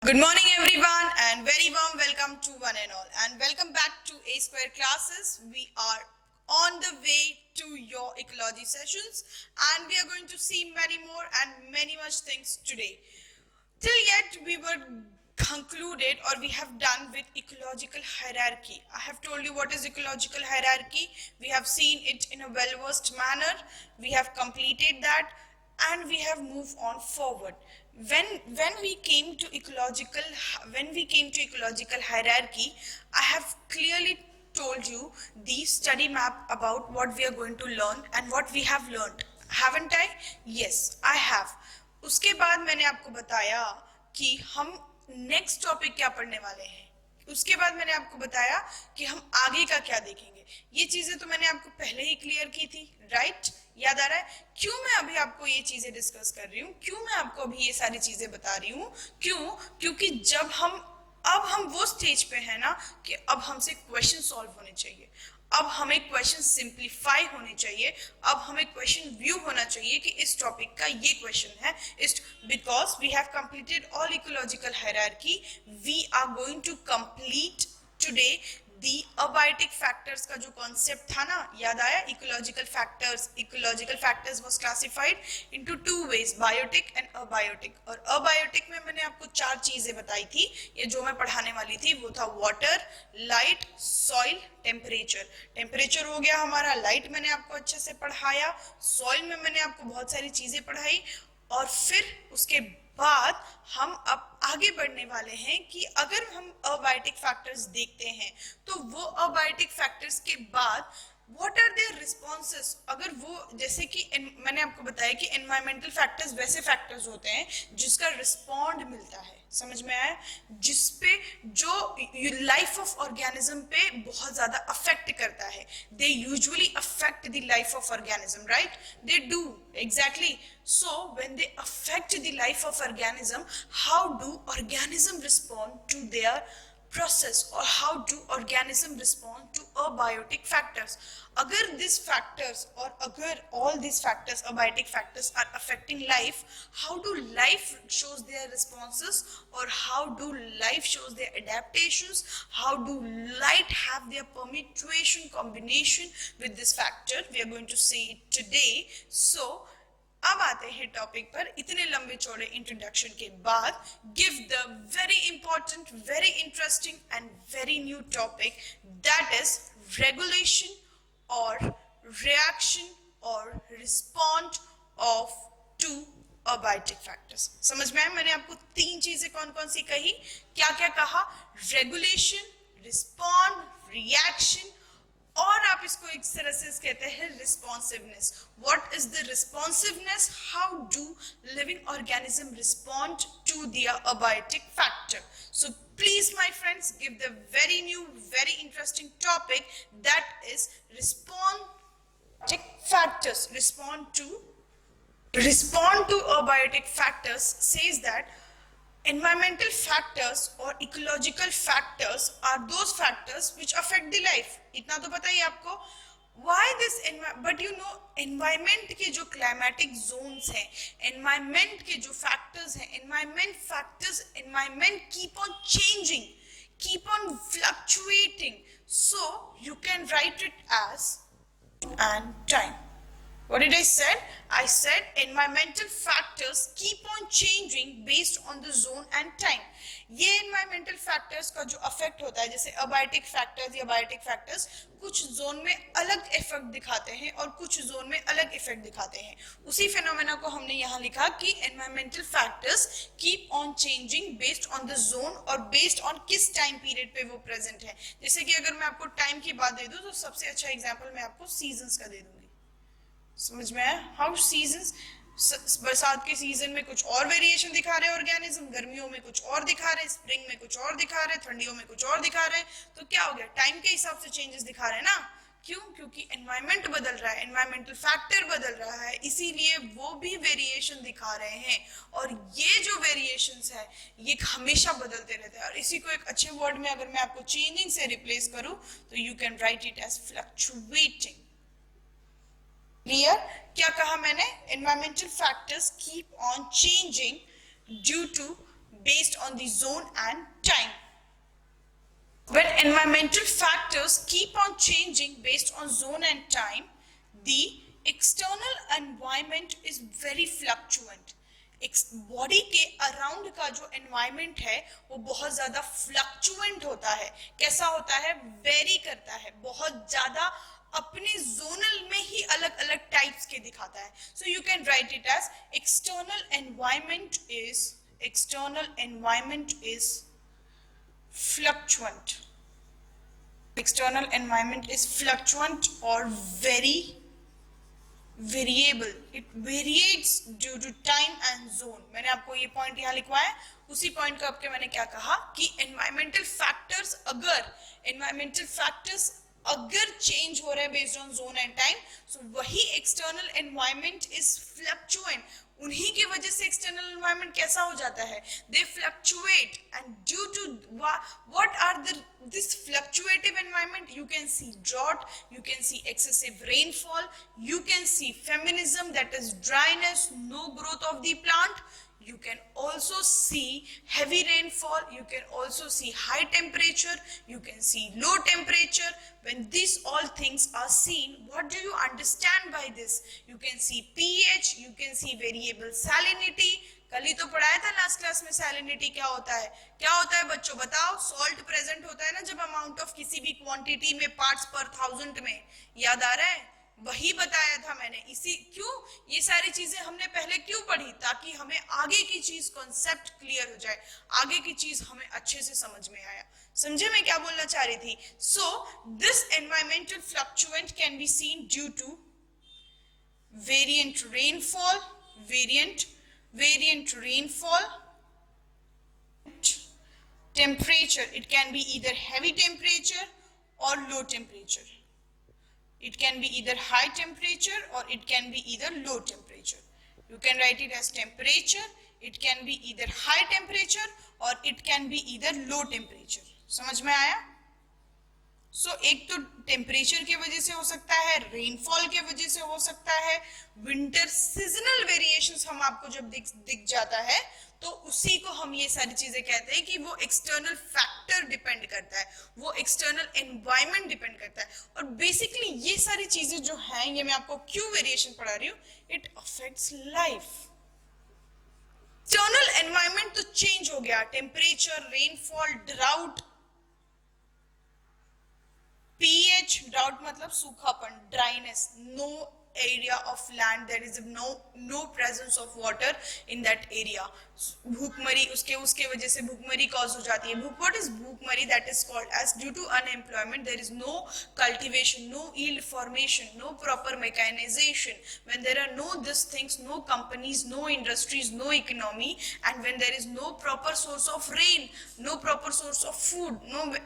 Good morning everyone and very warm welcome to one and all and welcome back to A Square classes. We are on the way to your ecology sessions and we are going to see many more and many much things today. Till yet we were concluded or we have done with ecological hierarchy. I have told you what is ecological hierarchy. We have seen it in a well-versed manner. We have completed that and we have moved on forward. When we came to ecological hierarchy, I have clearly told you the study map about what we are going to learn and what we have learned. Haven't I? Yes, I have. उसके बाद मैंने आपको बताया कि हम next topic क्या पढ़ने वाले हैं. उसके बाद मैंने आपको बताया कि हम आगे का क्या देखेंगे. ये चीजें तो मैंने आपको पहले ही क्लियर की थी, राइट? याद आ रहा है? क्यों मैं अभी आपको ये चीजें डिस्कस कर रही हूँ, क्यों मैं आपको अभी ये सारी चीजें बता रही हूँ? क्योंकि अब हम वो स्टेज पे हैं ना कि अब हमसे क्वेश्चन सॉल्व होने चाहिए. अब हमें क्वेश्चन सिंप्लीफाई होने चाहिए. अब हमें क्वेश्चन व्यू होना चाहिए कि इस टॉपिक का ये क्वेश्चन है. Because we have completed all ecological hierarchy, we are going to complete today the abiotic factors का जो कॉन्सेप्ट था ना, याद आया? Ecological factors was classified into two ways, biotic and abiotic. और अबायोटिक में मैंने आपको 4 चीजें बताई थी. ये जो मैं पढ़ाने वाली थी वो था water, light, soil, temperature. Temperature हो गया हमारा, लाइट मैंने आपको अच्छे से पढ़ाया, सॉइल में मैंने आपको बहुत सारी चीजें पढ़ाई. और फिर उसके बाद हम अब आगे बढ़ने वाले हैं कि अगर हम अबायोटिक फैक्टर्स देखते हैं तो वो अबायोटिक फैक्टर्स के बाद व्हाट आर देयर रिस्पॉन्सेस. अगर वो जैसे कि मैंने आपको बताया कि एनवायरमेंटल फैक्टर्स वैसे फैक्टर्स होते हैं जिसका रिस्पॉन्ड मिलता है, समझ में आया? जिसपे जो लाइफ ऑफ ऑर्गेनिज्म पे बहुत ज्यादा अफेक्ट करता है. They usually affect the life of organism, right? They do, exactly. So when they affect the life of organism, how do organism respond to their process, or how do organism respond to abiotic factors? अगर these factors or अगर all these factors, abiotic factors, are affecting life, how do life shows their responses, or how do life shows their adaptations, how do light have their permutation combination with this factor? We are going to see it today. So अब आते हैं topic पर. इतने लंबे चौड़े introduction के बाद give the very important, very interesting and very new topic, that is regulation और रिएक्शन और respond of to abiotic factors. समझ में आया? मैंने आपको 3 चीजें कौन कौन सी कही, क्या क्या कहा? रेगुलेशन, रिस्पॉन्ड, रिएक्शन, और आप इसको एक तरह से कहते हैं responsiveness. What is the responsiveness? How do living organism respond to their abiotic factor? So please my friends, give the very new, very interesting topic, that is responding factors. Respond to abiotic factors says that environmental factors or ecological factors are those factors which affect the life. इतना तो पता ही आपको. Why this but you know environment के जो climatic zones हैं, environment के जो factors हैं, environment keep on changing, keep on fluctuating. So you can write it as and time. What did I said? I said environmental factors keep on changing based on the zone and time. ये environmental factors का जो affect होता है, जैसे abiotic factors या biotic factors, कुछ zone में अलग इफेक्ट दिखाते हैं और कुछ जोन में अलग इफेक्ट दिखाते हैं. उसी फिनोमेना को हमने यहाँ लिखा कि environmental factors keep on changing based on the zone और based on किस टाइम पीरियड पे वो प्रेजेंट है. जैसे कि अगर मैं आपको टाइम की बात दे दूं तो सबसे अच्छा एग्जाम्पल मैं आपको सीजन्स का दे दूंगी. समझ में आया? हाउ सीजन्स, बरसात के सीजन में कुछ और वेरिएशन दिखा रहे हैं ऑर्गेनिज्म, गर्मियों में कुछ और दिखा रहे हैं, स्प्रिंग में कुछ और दिखा रहे हैं, ठंडियों में कुछ और दिखा रहे हैं. तो क्या हो गया? टाइम के हिसाब से चेंजेस दिखा रहे हैं ना. क्यों? क्योंकि एनवायरमेंट बदल रहा है, एनवायरमेंटल फैक्टर बदल रहा है, इसीलिए वो भी वेरिएशन दिखा रहे हैं. और ये जो वेरिएशंस है ये हमेशा बदलते रहते हैं. और इसी को एक अच्छे वर्ड में अगर मैं आपको चेंजिंग से रिप्लेस करूं तो you can write it as fluctuating. Clear? क्या कहा मैंने? Environmental factors keep on changing due to based on the zone and time. When environmental factors keep on changing based on zone and time, the external environment is very fluctuant. Body के around का जो environment है वो बहुत ज्यादा फ्लक्चुएंट होता है. कैसा होता है? वेरी करता है, बहुत ज्यादा अपने जोनल में ही अलग अलग टाइप्स के दिखाता है. So you can write it as external environment is fluctuant. External environment is fluctuant or very variable. It variates due to time and zone. मैंने आपको ये पॉइंट यहाँ लिखवाया है. उसी पॉइंट को आपके मैंने क्या कहा कि environmental factors अगर चेंज हो रहे हैं based on zone and time, so वही एक्सटर्नल एनवायरमेंट इज फ्लक्चुएंट. उन्हीं की वजह से एक्सटर्नल एनवायरनमेंट कैसा हो जाता है? They fluctuate, and due to what are this fluctuating environment, you can see drought, you can see excessive rainfall, you can see feminism, that is dryness, no growth of the plant. You can also see heavy rainfall, you can also see high temperature, you can see low temperature. When these all things are seen, what do you understand by this? You can see pH, you can see variable salinity. कल ही तो पढ़ाया था last class में salinity क्या होता है. क्या होता है बच्चों बताओ? सॉल्ट प्रेजेंट होता है ना जब अमाउंट ऑफ किसी भी क्वांटिटी में पार्ट्स पर थाउजेंड में. याद आ रहा है? वही बताया था मैंने. इसी क्यों ये सारी चीजें हमने पहले क्यों पढ़ी? ताकि हमें आगे की चीज कॉन्सेप्ट क्लियर हो जाए, आगे की चीज हमें अच्छे से समझ में आया. समझे मैं क्या बोलना चाह रही थी? So this environmental fluctuant can be seen due to variant rainfall, temperature. It can be either heavy temperature or low temperature. It can be either high temperature or it can be either low temperature. You can write it as temperature. It can be either high temperature or it can be either low temperature. समझ में आया? एक तो temperature की वजह से हो सकता है, रेनफॉल की वजह से हो सकता है, विंटर सीजनल वेरिएशंस हम आपको जब दिख जाता है तो उसी को हम ये सारी चीजें कहते हैं कि वो एक्सटर्नल फैक्टर डिपेंड करता है, वो एक्सटर्नल एनवायरनमेंट डिपेंड करता है. और बेसिकली ये सारी चीजें जो हैं, ये मैं आपको क्यों वेरिएशन पढ़ा रही हूँ, it affects life. External environment तो चेंज हो गया, temperature, rainfall, drought, pH, drought मतलब सूखापन, dryness, no area of land, there is no presence of water in that area. भूखमरी, उसके वजह से भूखमरी कॉज हो जाती है. What is भूखमरी? That is called as due to unemployment. There is no cultivation, no yield formation, no proper mechanization. When there are no these things, no companies, no industries, no economy, and when there is no proper source of rain, no proper source of food,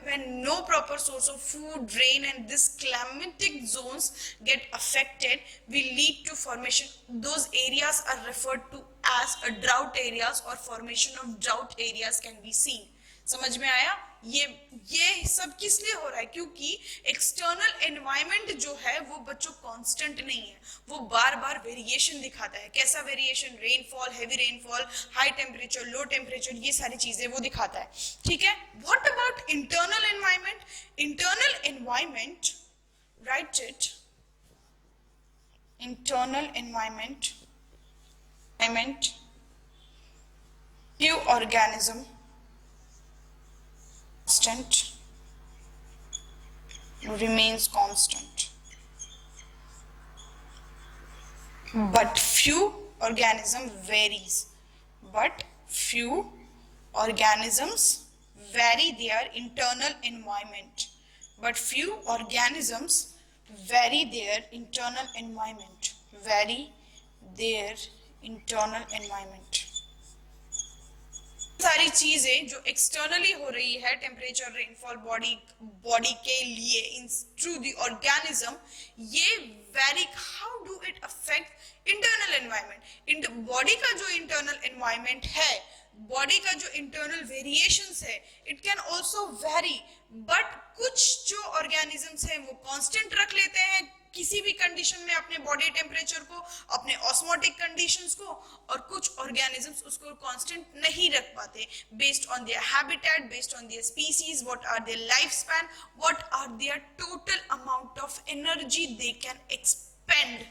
when no proper source of food, rain, and this climatic zones get affected, will lead to formation. Those areas are referred to as a drought areas or formation of drought areas can be seen. समझ में आया? ये सब किस लिए हो रहा है? क्योंकि एक्सटर्नल एनवायरनमेंट जो है वो बच्चों कांस्टेंट नहीं है, वो बार बार वेरिएशन दिखाता है. कैसा variation? Rainfall, heavy rainfall, high temperature, low temperature, ये सारी चीजें वो दिखाता है. ठीक है. What about internal environment? Internal environment, right it, internal environment, few organism constant, remains constant, but few organism varies, but few organisms vary their internal environment, but few organisms vary their internal environment, vary their internal environment. सारी चीजें जो externally हो रही है, temperature, rainfall, body के लिए in through the organism, ये very, how do it affect internal environment? Body का जो इंटरनल एनवायरनमेंट है, बॉडी का जो इंटरनल वेरिएशंस है, it can also very, but कुछ जो ऑर्गेनिजम्स हैं वो कांस्टेंट रख लेते हैं, किसी भी कंडीशन में अपने बॉडी टेम्परेचर को, अपने ऑस्मोटिक कंडीशंस को, और कुछ ऑर्गेनिजम्स उसको कांस्टेंट नहीं रख पाते based on their habitat, based on their species, what are their life span, what are their total amount of energy they can expend.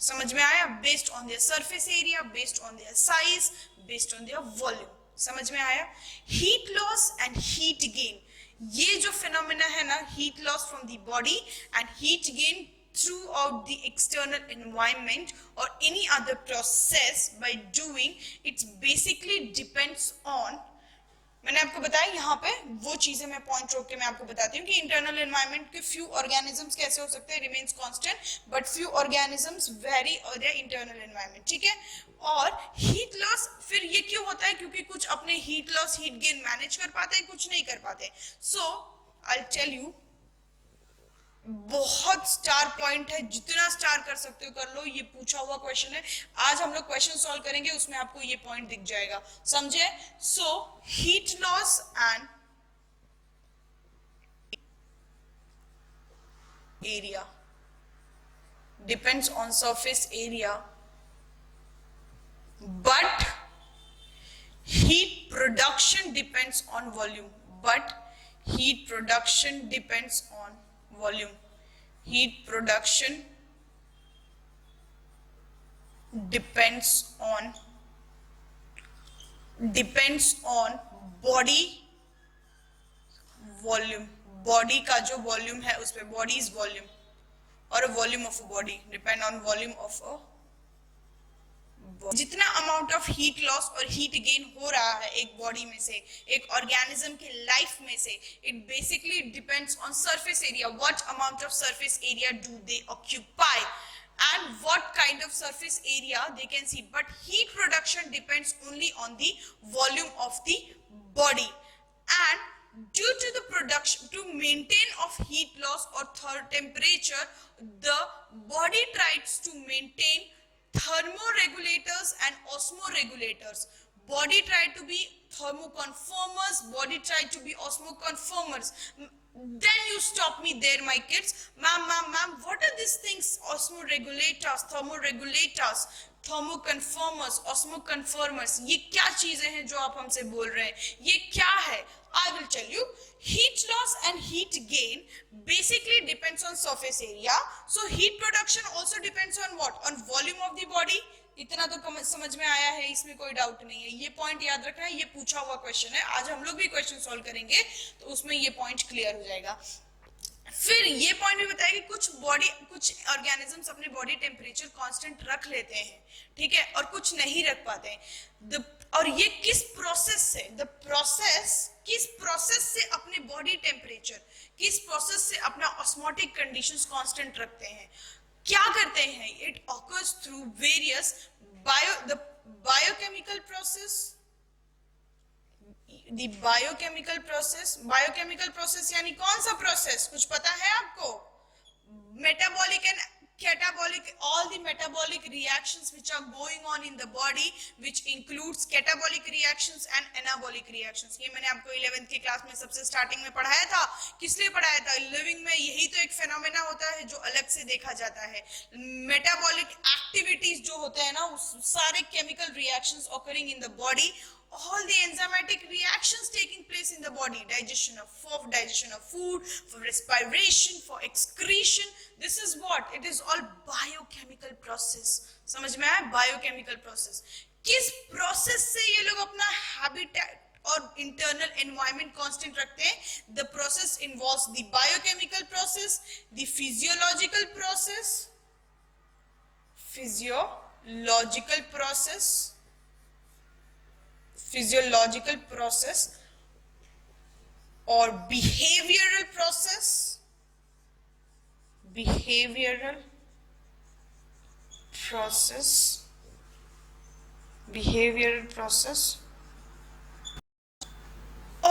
समझ में आया? Based on their surface area, based on their size, based on their volume. समझ में आया? Heat loss and heat gain, ये जो phenomena है ना, heat loss from the body and heat gain throughout the external environment or any other process by doing, it basically depends on, मैंने आपको बताया यहाँ पे वो चीजें मैं पॉइंट रोक के मैं आपको बताती हूँ कि इंटरनल एनवायरनमेंट के फ्यू ऑर्गेनिजम्स कैसे हो सकते हैं, remains constant, but few organisms very और देयर इंटरनल एनवायरनमेंट. ठीक है? और हीट लॉस फिर ये क्यों होता है? क्योंकि कुछ अपने heat loss heat gain manage कर पाते हैं, कुछ नहीं कर पाते. सो आई टेल यू, बहुत स्टार पॉइंट है, जितना स्टार कर सकते हो कर लो. ये पूछा हुआ क्वेश्चन है, आज हम लोग क्वेश्चन सॉल्व करेंगे, उसमें आपको ये पॉइंट दिख जाएगा. समझे? So heat loss and area depends on surface area, but heat production depends on volume. But heat production depends on volume. Heat production depends on body volume. Body का जो volume है उस पे, body is volume, और volume of a body depend on volume of a. जितना amount of heat loss और heat gain हो रहा है एक बॉडी में से, एक ऑर्गेनिज्म के लाइफ में से, it basically depends on surface area. What amount of surface area do they occupy and what kind of surface area they can see, but heat production depends only on the volume of the body. And due to the production, to maintain of heat loss or temperature, the body tries to maintain thermoregulators and osmoregulators. Body try to be thermoconformers, body try to be osmoconformers. Then you stop me there, my kids. Ma'am, what are these things? Osmoregulators, thermoregulators, thermoconformers, osmoconformers. ये क्या चीजें हैं जो आप हमसे बोल रहे हैं? ये क्या है? I will tell you. Heat loss and heat gain basically depends on surface area. So heat production also depends on what? On volume of the body. इतना तो समझ में आया है, इसमें कोई डाउट नहीं है. ये पॉइंट याद रखना है, ये पूछा हुआ क्वेश्चन है. आज हम लोग भी क्वेश्चन सॉल्व करेंगे तो उसमें ये पॉइंट क्लियर हो जाएगा. फिर ये पॉइंट भी बताया कि कुछ ऑर्गेनिजम्स अपने बॉडी टेम्परेचर कांस्टेंट रख लेते हैं, ठीक है, और कुछ नहीं रख पाते हैं. और ये किस प्रोसेस से, किस प्रोसेस से अपने बॉडी टेम्परेचर, किस प्रोसेस से अपना ऑस्मोटिक कंडीशंस कांस्टेंट रखते हैं, क्या करते हैं? It occurs through various biochemical process यानी कौन सा प्रोसेस? कुछ पता है आपको? Metabolic and catabolic, all the metabolic reactions which are going on in the body, which includes catabolic reactions and anabolic reactions. ये मैंने आपको 11th की क्लास में सबसे स्टार्टिंग में पढ़ाया था. किस लिए पढ़ाया था? लिविंग में यही तो एक फेनोमेना होता है जो अलग से देखा जाता है. मेटाबॉलिक एक्टिविटीज जो होते हैं ना, सारे chemical reactions occurring in the body, all the enzymatic reactions taking place in the body, digestion of food, for respiration, for excretion, this is what? It is all biochemical process. समझ में आया? biochemical process. किस process से ये लोग अपना habitat और internal environment constant रखते हैं? The process involves the biochemical process, the physiological process or behavioral process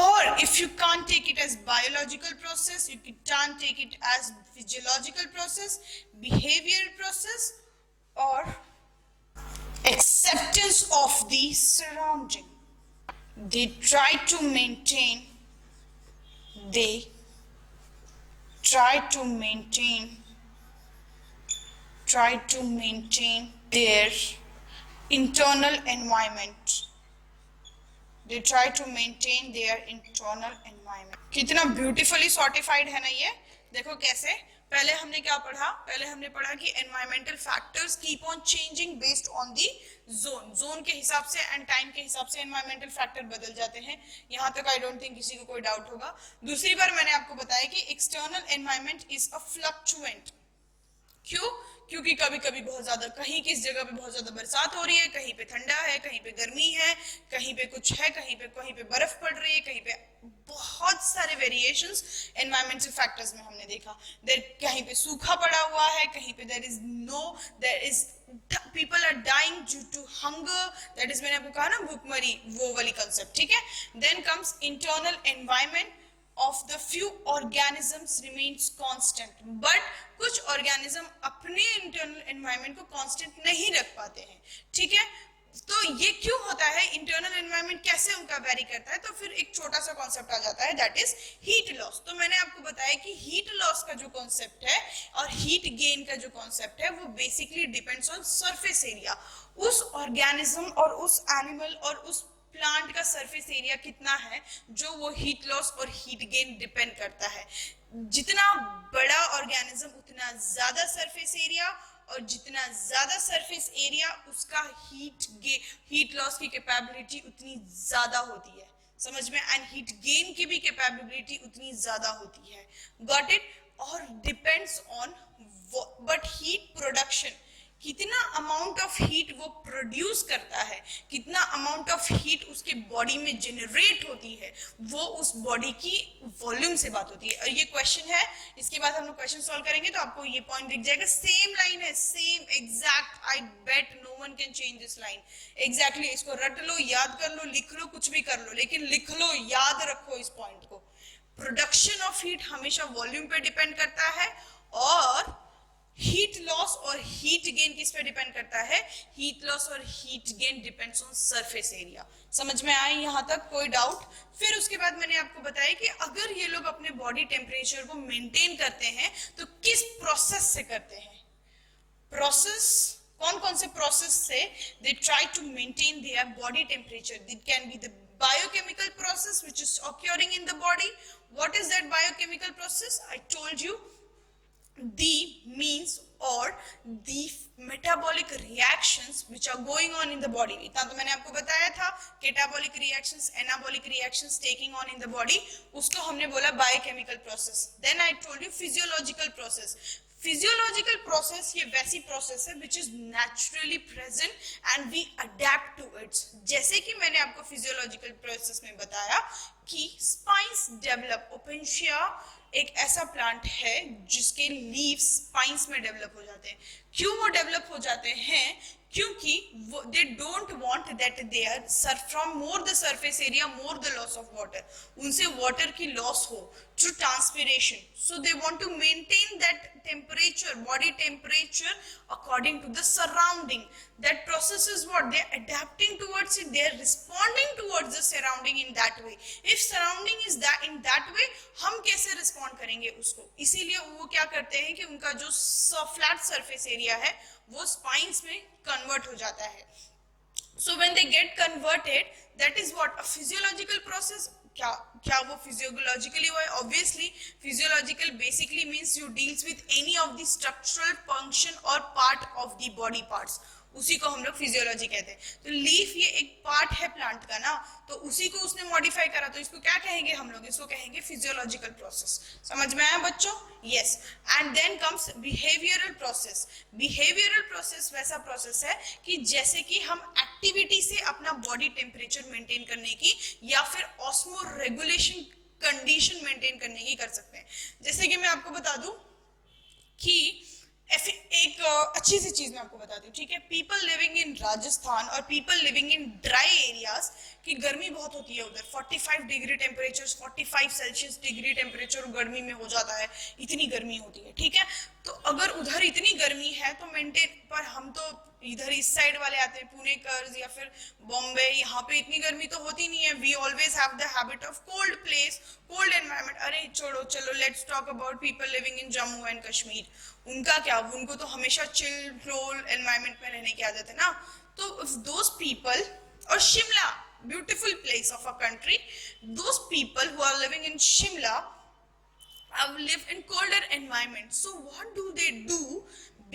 or if you can't take it as biological process, you can't take it as physiological process, behavioral process, or acceptance of the surrounding. They try to maintain try to maintain their internal environment. They try to maintain their internal environment. कितना beautifully सॉर्टिफाइड है ना ये, देखो कैसे। पहले हमने क्या पढ़ा, पहले हमने पढ़ा कि environmental factors keep on changing based on the zone, zone के हिसाब से एंड टाइम के हिसाब से एनवायरमेंटल फैक्टर बदल जाते हैं। यहाँ तक आई डोंट थिंक किसी को कोई डाउट होगा। दूसरी बार मैंने आपको बताया कि एक्सटर्नल एनवायरमेंट इज अ फ्लक्चुएंट। क्यों? क्योंकि कभी कभी बहुत ज्यादा, कहीं किस जगह पे बहुत ज्यादा बरसात हो रही है, कहीं पे ठंडा है, कहीं पे गर्मी है, कहीं पे कुछ है, कहीं पे बर्फ पड़ रही है, कहीं पे बहुत सारे वेरिएशंस एनवायरमेंटल फैक्टर्स में हमने देखा। कहीं पे सूखा पड़ा हुआ है, कहीं पे there is people are dying due to hunger, that is मैंने आपको कहा ना भूखमरी, वो वाली concept, ठीक है। then comes internal environment of the few organisms remains constant, but कुछ organism अपने internal environment को constant नहीं रख पाते हैं, ठीक है। तो ये क्यों होता है, इंटरनल एनवायरनमेंट कैसे उनका वेरी करता है, तो फिर एक छोटा सा कॉन्सेप्ट आ जाता है, दैट इज हीट लॉस। तो मैंने आपको बताया कि हीट लॉस का जो कॉन्सेप्ट है और हीट गेन का जो कॉन्सेप्ट है वो basically depends on surface area. उस ऑर्गेनिज्म और उस एनिमल और उस प्लांट का सरफेस एरिया कितना है जो वो हीट लॉस और हीट गेन डिपेंड करता है। जितना बड़ा ऑर्गेनिज्म उतना ज्यादा सरफेस एरिया, और जितना ज्यादा सरफेस एरिया उसका हीट लॉस की कैपेबिलिटी उतनी ज्यादा होती है, समझ में, एंड हीट गेन की भी कैपेबिलिटी उतनी ज्यादा होती है। Got it? और depends on but heat production, कितना अमाउंट ऑफ हीट वो प्रोड्यूस करता है, कितना अमाउंट ऑफ हीट उसके बॉडी में जनरेट होती है, वो उस बॉडी की वॉल्यूम से बात होती है। और ये क्वेश्चन है, इसके बाद हम लोग क्वेश्चन सॉल्व करेंगे तो आपको ये पॉइंट दिख जाएगा। सेम लाइन है, same exact, I bet no one can change this line. Exactly इसको रट लो, याद कर लो, लिख लो, कुछ भी कर लो, लेकिन लिख लो, याद रखो इस पॉइंट को। प्रोडक्शन ऑफ हीट हमेशा वॉल्यूम पे डिपेंड करता है, और हीट लॉस और हीट गेन किस पे डिपेंड करता है, हीट लॉस और heat gain depends on surface area. समझ में आए यहाँ तक, कोई डाउट? फिर उसके बाद मैंने आपको बताया कि अगर ये लोग अपने बॉडी टेम्परेचर को मेंटेन करते हैं तो किस प्रोसेस से करते हैं। प्रोसेस कौन कौन से प्रोसेस से they try to maintain their body temperature. It can be the biochemical process which is occurring in the body. What is that biochemical process? I told you, the means or the metabolic reactions which are going on in the body. इतना तो मैंने आपको बताया था, catabolic reactions, anabolic reactions taking on in the body, उसको हमने बोला biochemical process. Then I told you physiological process. Physiological process ये वैसी प्रोसेस है which is naturally present and we adept to its. जैसे कि मैंने आपको फिजियोलॉजिकल प्रोसेस में बताया कि स्पाइंस डेवलप, ओपेंशिया एक ऐसा प्लांट है जिसके लीव्स स्पाइंस में डेवलप हो जाते हैं। क्यों वो डेवलप हो जाते हैं? क्योंकि they don't want that their from more the surface area more the loss of water, उनसे वाटर की लॉस हो through transpiration. So they want to maintain that temperature, body temperature according to the surrounding. That process is what they are adapting towards it, they are responding towards the surrounding in that way. If surrounding is that in that way, हम कैसे respond करेंगे उसको? इसीलिए वो क्या करते हैं कि उनका जो flat surface area है वो spines में convert हो जाता है। So when they get converted, that is what a physiological process. क्या वो फिजियोलॉजिकली हुआ है? Obviously physiological basically means you deals with any of the structural function और part of the body parts, उसी को हम लोग फिजियोलॉजी कहते हैं। तो लीफ ये एक पार्ट है प्लांट का ना, तो उसी को उसने मॉडिफाई करा, तो इसको क्या कहेंगे हम लोग? इसको कहेंगे फिजियोलॉजिकल प्रोसेस। समझ में आया बच्चों? Yes. And then comes behavioural process. Behavioural process वैसा प्रोसेस है कि जैसे कि हम एक्टिविटी से अपना बॉडी टेम्परेचर मेंटेन करने की या फिर ऑस्मो रेगुलेशन कंडीशन मेंटेन करने की कर सकते हैं। जैसे कि मैं आपको बता दूं कि एक अच्छी सी चीज मैं आपको बताती हूँ, ठीक है। पीपल लिविंग इन राजस्थान और people living in dry areas की गर्मी बहुत होती है उधर, 45 degree temperature, 45 Celsius degree temperature गर्मी में हो जाता है, इतनी गर्मी होती है, ठीक है। तो अगर उधर इतनी गर्मी है तो मेंटेन, पर हम तो इधर इस साइड वाले आते हैं, पुणे कर्ज या फिर बॉम्बे, यहाँ पे इतनी गर्मी तो होती नहीं है. We always have the habit of cold place, cold environment. अरे छोड़ो, चलो let's talk about people living in Jammu and Kashmir. उनका क्या, उनको तो हमेशा चिल फ्लोर एनवायरमेंट में रहने की आदत है ना. तो दोज पीपल, और Shimla, beautiful place of a country, those people who are living in Shimla have lived in colder environment. So what do they do?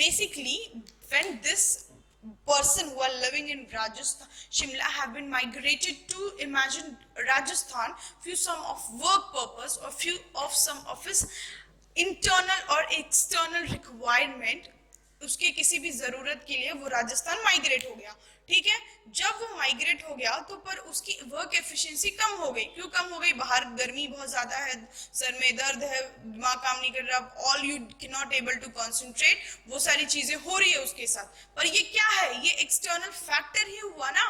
Basically, when this person who are living in Rajasthan, Shimla, have been migrated to, imagine Rajasthan, few some of work purpose or few of some of his internal or external requirement, उसके किसी भी जरूरत के लिए वो Rajasthan migrate हो गया. ठीक है, जब वो माइग्रेट हो गया तो पर उसकी वर्क एफिशिएंसी कम हो गई. क्यों कम हो गई? बाहर गर्मी बहुत ज्यादा है, सर में दर्द है, दिमाग काम नहीं कर रहा, all you can not able to concentrate, वो सारी चीजें हो रही है उसके साथ. पर ये क्या है? ये एक्सटर्नल फैक्टर ही हुआ ना.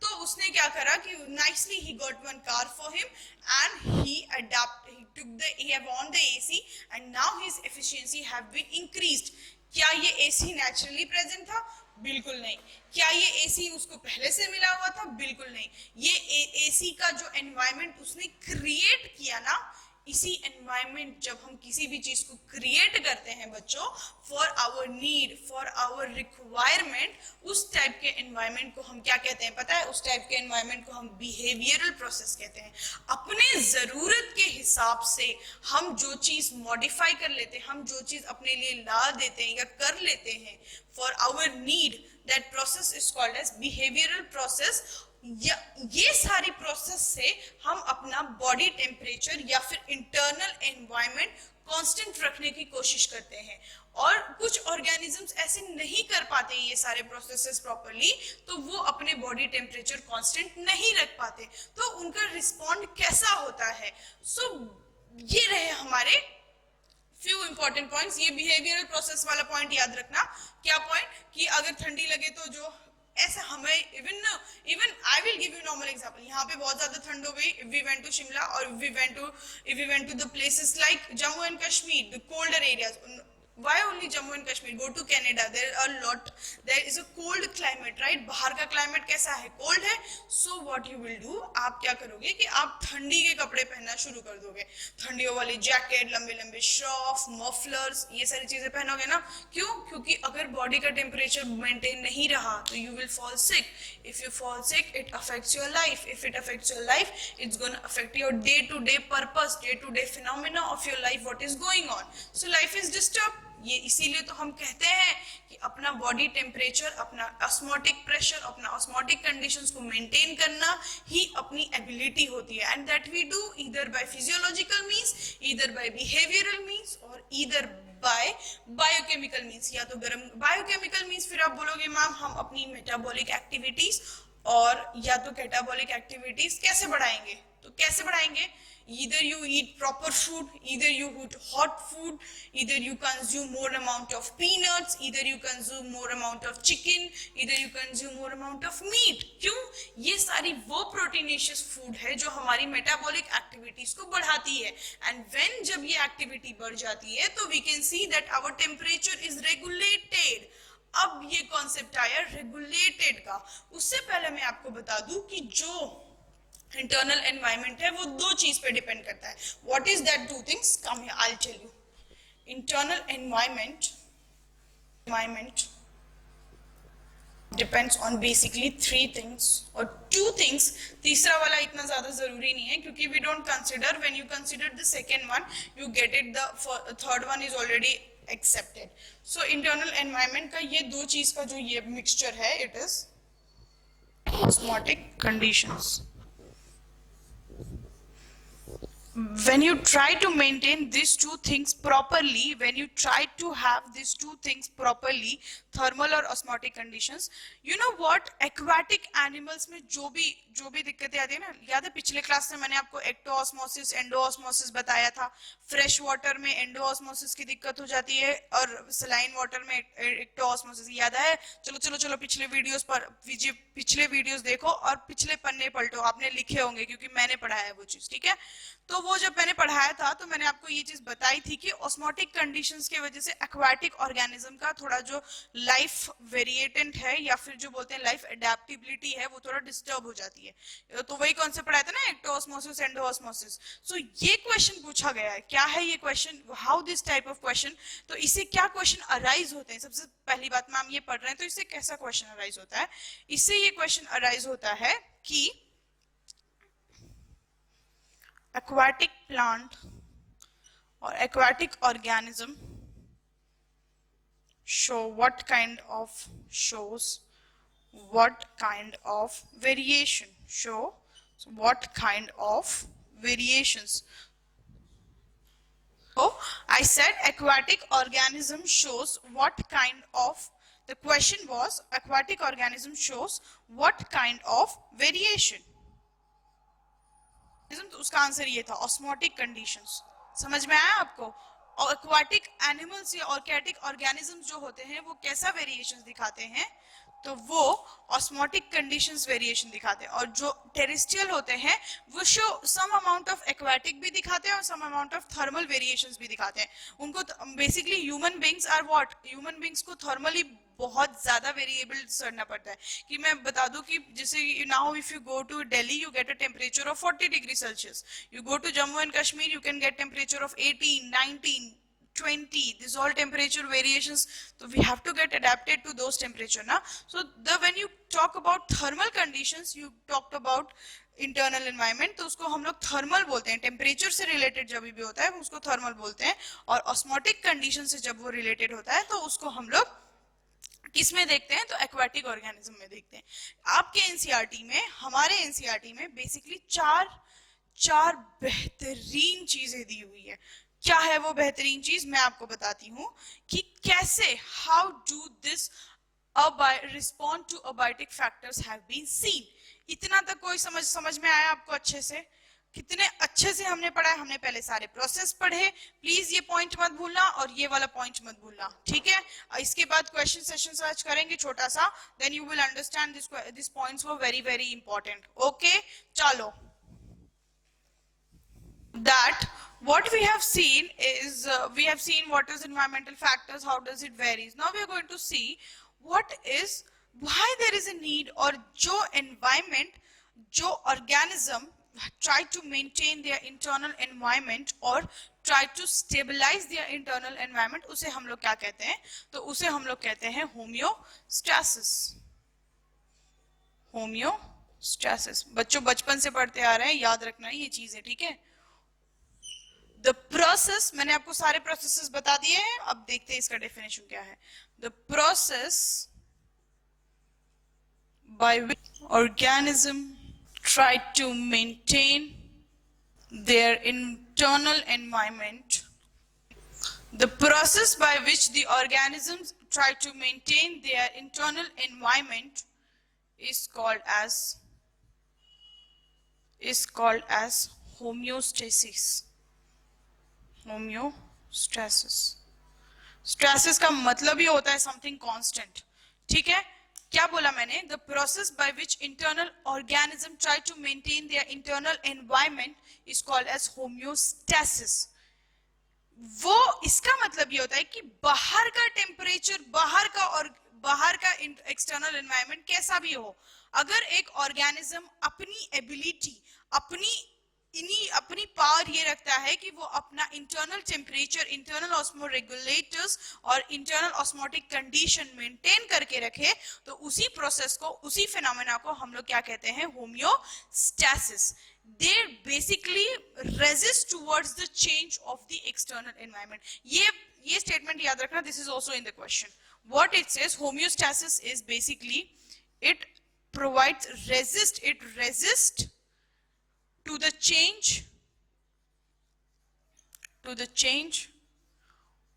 तो उसने क्या करा कि nicely he got one car for him and he adapt, he took the, he have on the AC and now his efficiency have been increased. क्या ये एसी नेचुरली प्रेजेंट था? बिल्कुल नहीं. क्या ये एसी उसको पहले से मिला हुआ था? बिल्कुल नहीं. ये एसी का जो एनवायरनमेंट उसने क्रिएट किया ना, इसी एनवायरनमेंट, जब हम किसी भी चीज को क्रिएट करते हैं बच्चों, for our need, for our requirement, उस टाइप के एनवायरनमेंट को हम क्या कहते हैं पता है? उस टाइप के एनवायरनमेंट को हम बिहेवियरल प्रोसेस कहते हैं. अपने जरूरत के हिसाब से हम जो चीज मॉडिफाई कर लेते हैं, हम जो चीज अपने लिए ला देते हैं या कर लेते हैं for our need, that process is called as behavioural process. ये सारी प्रोसेस से हम अपना बॉडी टेम्परेचर या फिर इंटरनल एनवायरनमेंट कांस्टेंट रखने की कोशिश करते हैं. और कुछ ऑर्गेनिजम्स ऐसे नहीं कर पाते ये सारे प्रोसेसेस प्रॉपरली, तो वो अपने बॉडी टेम्परेचर कांस्टेंट नहीं रख पाते. तो उनका रिस्पॉन्ड कैसा होता है? सो ये रहे हमारे फ्यू इंपॉर्टेंट पॉइंट्स. ये बिहेवियरल प्रोसेस वाला पॉइंट याद रखना. क्या पॉइंट? कि अगर ठंडी लगे तो जो ऐसा हमें even I will give you normal example. यहाँ पे बहुत ज्यादा ठंड हो गई, if we went to Shimla और if we went to the places like Jammu and Kashmir, the colder areas. Why only Jammu and Kashmir? Go to Canada. There is a cold climate, right? बाहर का क्लाइमेट कैसा है? कोल्ड है. So what you will do? आप क्या करोगे कि आप ठंडी के कपड़े पहनना शुरू कर दोगे. ठंडियों वाली जैकेट, लंबे लंबे शॉर्ट्स, मफलर्स, ये सारी चीजें पहनोगे ना. क्यों? क्योंकि अगर बॉडी का टेम्परेचर मेंटेन नहीं रहा तो you will fall sick. If you fall sick, it affects your life. If it affects your life, it's gonna affect your day-to-day purpose, day-to-day phenomena of your life. What is going on? So life is disturbed. ये इसीलिए तो हम कहते हैं कि अपना body temperature, अपना osmotic pressure, अपना ऑस्मोटिक कंडीशंस को मेंटेन करना ही अपनी एबिलिटी होती है. And that we do either by physiological means, either by behavioural means, और ईदर बाय बायोकेमिकल मींस. या तो गर्म बायोकेमिकल मींस, फिर आप बोलोगे मैम हम अपनी मेटाबॉलिक एक्टिविटीज और या तो कैटाबॉलिक एक्टिविटीज कैसे बढ़ाएंगे? तो कैसे बढ़ाएंगे? Either you eat proper food, either you eat hot food, either you consume more amount of peanuts, either you consume more amount of chicken, either you consume more amount of meat. क्यों? ये सारी वो proteinaceous food है जो हमारी metabolic activities को बढ़ाती है. एंड व्हेन जब ये एक्टिविटी बढ़ जाती है तो we can see that our temperature is regulated. अब ये कॉन्सेप्ट आया रेगुलेटेड का. उससे पहले मैं आपको बता दूं कि जो इंटरनल एनवायरनमेंट है वो दो चीज पे डिपेंड करता है. What is that two things? Come here, I will tell you. Internal environment depends on basically three things और टू थिंग्स. तीसरा वाला इतना ज्यादा जरूरी नहीं है क्योंकि we don't consider. When you consider the second one you get it. The third one is already accepted. So internal environment का ये दो चीज का जो ये मिक्सचर है, it is osmotic conditions. When you try to maintain these two things properly, when you try to have these two things properly, thermal और osmotic conditions, you know what, aquatic animals में जो भी दिक्कतें आती है ना, याद है पिछले क्लास में मैंने आपको एक्टोऑस्मोसिस, एंडोऑस्मोसिस बताया था. फ्रेश वाटर में एंडोऑस्मोसिस की दिक्कत हो जाती है और सलाइन वाटर में एक्टोऑस्मोसिस. याद है? चलो पिछले वीडियोस देखो और पिछले पन्ने पलटो, आपने लिखे होंगे क्योंकि मैंने पढ़ाया है वो चीज. ठीक है? तो तो वो जब मैंने पढ़ाया था तो मैंने आपको ये चीज बताई थी कि ऑस्मोटिक कंडीशंस की वजह से एक्वाटिक ऑर्गेनिज्म का थोड़ा जो लाइफ वेरिएटेंट है या फिर जो बोलते हैं लाइफ एडेप्टेबिलिटी है वो थोड़ा डिस्टर्ब हो जाती है। तो वही कॉन्सेप्ट पढ़ाया था ना, एक्टोऑस्मोसिस एंडोऑस्मोसिस। सो ये क्वेश्चन पूछा गया है, क्या है ये question, how this type of question, तो इससे क्या क्वेश्चन अराइज होते हैं। सबसे पहली बात मैम ये पढ़ रहे हैं तो इससे कैसा क्वेश्चन अराइज होता है, इससे ये क्वेश्चन अराइज होता है कि aquatic plant or aquatic organism shows what kind of variation, what kind of variations. So I said aquatic organism shows what kind of, the question was aquatic organism shows what kind of variation. तो उसका answer ये था osmotic conditions. समझ में आया आपको? और aquatic animals या ऑर्गेटिक ऑर्गेनिजम्स जो होते हैं वो कैसा वेरिएशंस दिखाते हैं, तो वो ऑस्मोटिक कंडीशंस वेरिएशन दिखाते हैं। और जो टेरेस्ट्रियल होते हैं वो show some amount of aquatic भी दिखाते हैं और some amount of thermal variations भी दिखाते हैं। उनको basically human beings are what, human beings को थर्मली बहुत ज्यादा वेरिएबल करना पड़ता है। कि मैं बता दूं कि जैसे now if you go to Delhi you get a temperature of 40 degree Celsius, you go to Jammu and Kashmir you can get temperature of 18, 19, 20. These all temperature variations, so we have to get adapted to those temperature na. So when you talk about thermal conditions, you talked about internal environment, तो उसको हम लोग thermal बोलते हैं। Temperature से related जब भी होता है उसको थर्मल बोलते हैं। और ऑस्मोटिक कंडीशन से जब वो रिलेटेड होता है तो उसको हम लोग किस में देखते हैं, तो एक्वाटिक ऑर्गेनिज्म में देखते हैं। आपके एनसीईआरटी में, हमारे एनसीईआरटी में बेसिकली चार बेहतरीन चीजें दी हुई है। क्या है वो बेहतरीन चीज, मैं आपको बताती हूं कि कैसे, how do this respond to abiotic factors have been seen. इतना तक कोई समझ में आया आपको अच्छे से? कितने अच्छे से हमने पढ़ा है। हमने पहले सारे प्रोसेस पढ़े, प्लीज ये पॉइंट मत भूलना और ये वाला पॉइंट मत भूलना, ठीक है? इसके बाद क्वेश्चन सेशन आज करेंगे छोटा सा, then you will understand this points were very very important. Okay, चलो, that what we have seen is we have seen what is environmental factors, how does it varies. Now we are going to see what is, why there is a need, or jo environment, jo organism try to maintain their internal environment or try to stabilize their internal environment, उसे हम लोग क्या कहते हैं, तो उसे हम लोग कहते हैं होम्योस्टैसिस। होम्योस्टैसिस बच्चों बचपन से पढ़ते आ रहे हैं, याद रखना ये चीज है, ठीक है? द प्रोसेस, मैंने आपको सारे प्रोसेसेस बता दिए हैं, अब देखते हैं इसका डेफिनेशन क्या है। The process by which organism try to maintain their internal environment. The process by which the organisms try to maintain their internal environment is called as homeostasis. Homeostasis. Stasis का मतलब ही होता है something constant, ठीक है? क्या बोला मैंने? The process by which internal organism try to maintain their internal environment is called as homeostasis. वो इसका मतलब ये होता है कि बाहर का टेम्परेचर, बाहर का एक्सटर्नल एनवायरनमेंट कैसा भी हो, अगर एक ऑर्गेनिज्म अपनी एबिलिटी, अपनी पावर ये रखता है कि वो अपना इंटरनल टेम्परेचर, इंटरनल ऑस्मोरेगुलेटर्स और इंटरनल ऑस्मोटिक कंडीशन मेंटेन करके रखे, तो उसी प्रोसेस को, उसी फिनोमेना को हम लोग क्या कहते हैं? Homeostasis. They basically resist towards the change of the external environment. ये स्टेटमेंट याद रखना, this is also in the question. What it says, homeostasis is basically it resists to the change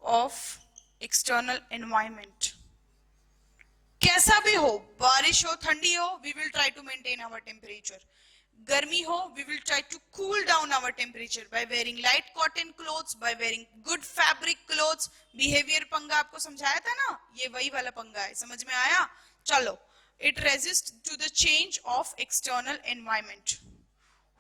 of external environment. कैसा भी हो, बारिश हो, ठंडी हो, we will try to maintain our temperature. गर्मी हो, we will try to cool down our temperature by wearing light cotton clothes, by wearing good fabric clothes. Behavior पंगा आपको समझाया था ना, ये वही वाला पंगा है, समझ में आया? चलो, it resists to the change of external environment.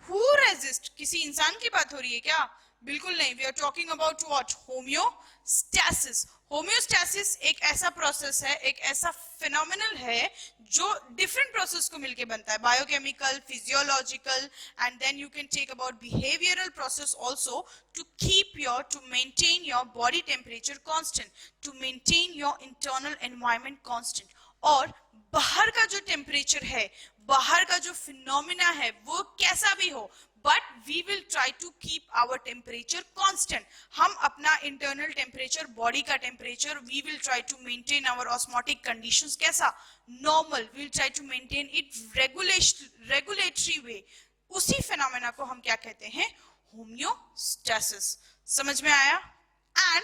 Who resist, किसी इंसान की बात हो रही है क्या? बिल्कुल नहीं. We are talking about what? Homeostasis. Homeostasis एक ऐसा प्रोसेस है, एक ऐसा फिनोमिनल है जो डिफरेंट प्रोसेस को मिलके बनता है, biochemical, physiological, and then you can take about behavioural process also to keep your, to maintain your body temperature constant, to maintain your internal environment constant. और बाहर का जो टेम्परेचर है, बाहर का जो फिनोमिना है, वो कैसा भी हो, but we will try to keep our temperature constant. हम अपना इंटरनल टेम्परेचर, बॉडी का temperature, we will try to maintain our osmotic conditions कैसा? Normal. We will try to maintain it regulatory way. उसी फिनोमेना को हम क्या कहते हैं? होम्योस्टैसिस. समझ में आया? And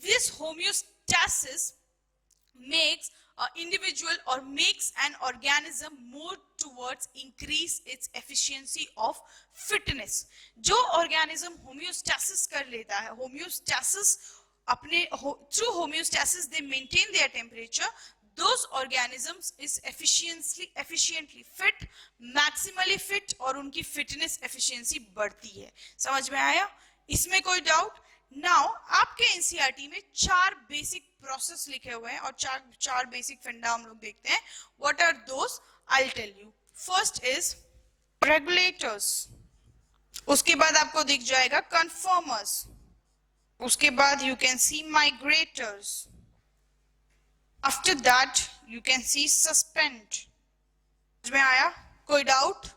this homeostasis makes an individual or makes an organism more towards increase its efficiency of fitness. जो organism homeostasis कर लेता है, homeostasis अपने through homeostasis they maintain their temperature, those organisms is efficiently fit, maximally fit, और उनकी fitness efficiency बढ़ती है. समझ में आया? इसमें कोई डाउट? नाउ आपके एनसीईआरटी में 4 बेसिक प्रोसेस लिखे हुए हैं और चार बेसिक फंडा हम लोग देखते हैं. What are those? I will tell you. First is regulators, उसके बाद आपको दिख जाएगा कन्फर्मर्स, उसके बाद you can see migrators, after that you can see suspend. समझ में आया? कोई डाउट?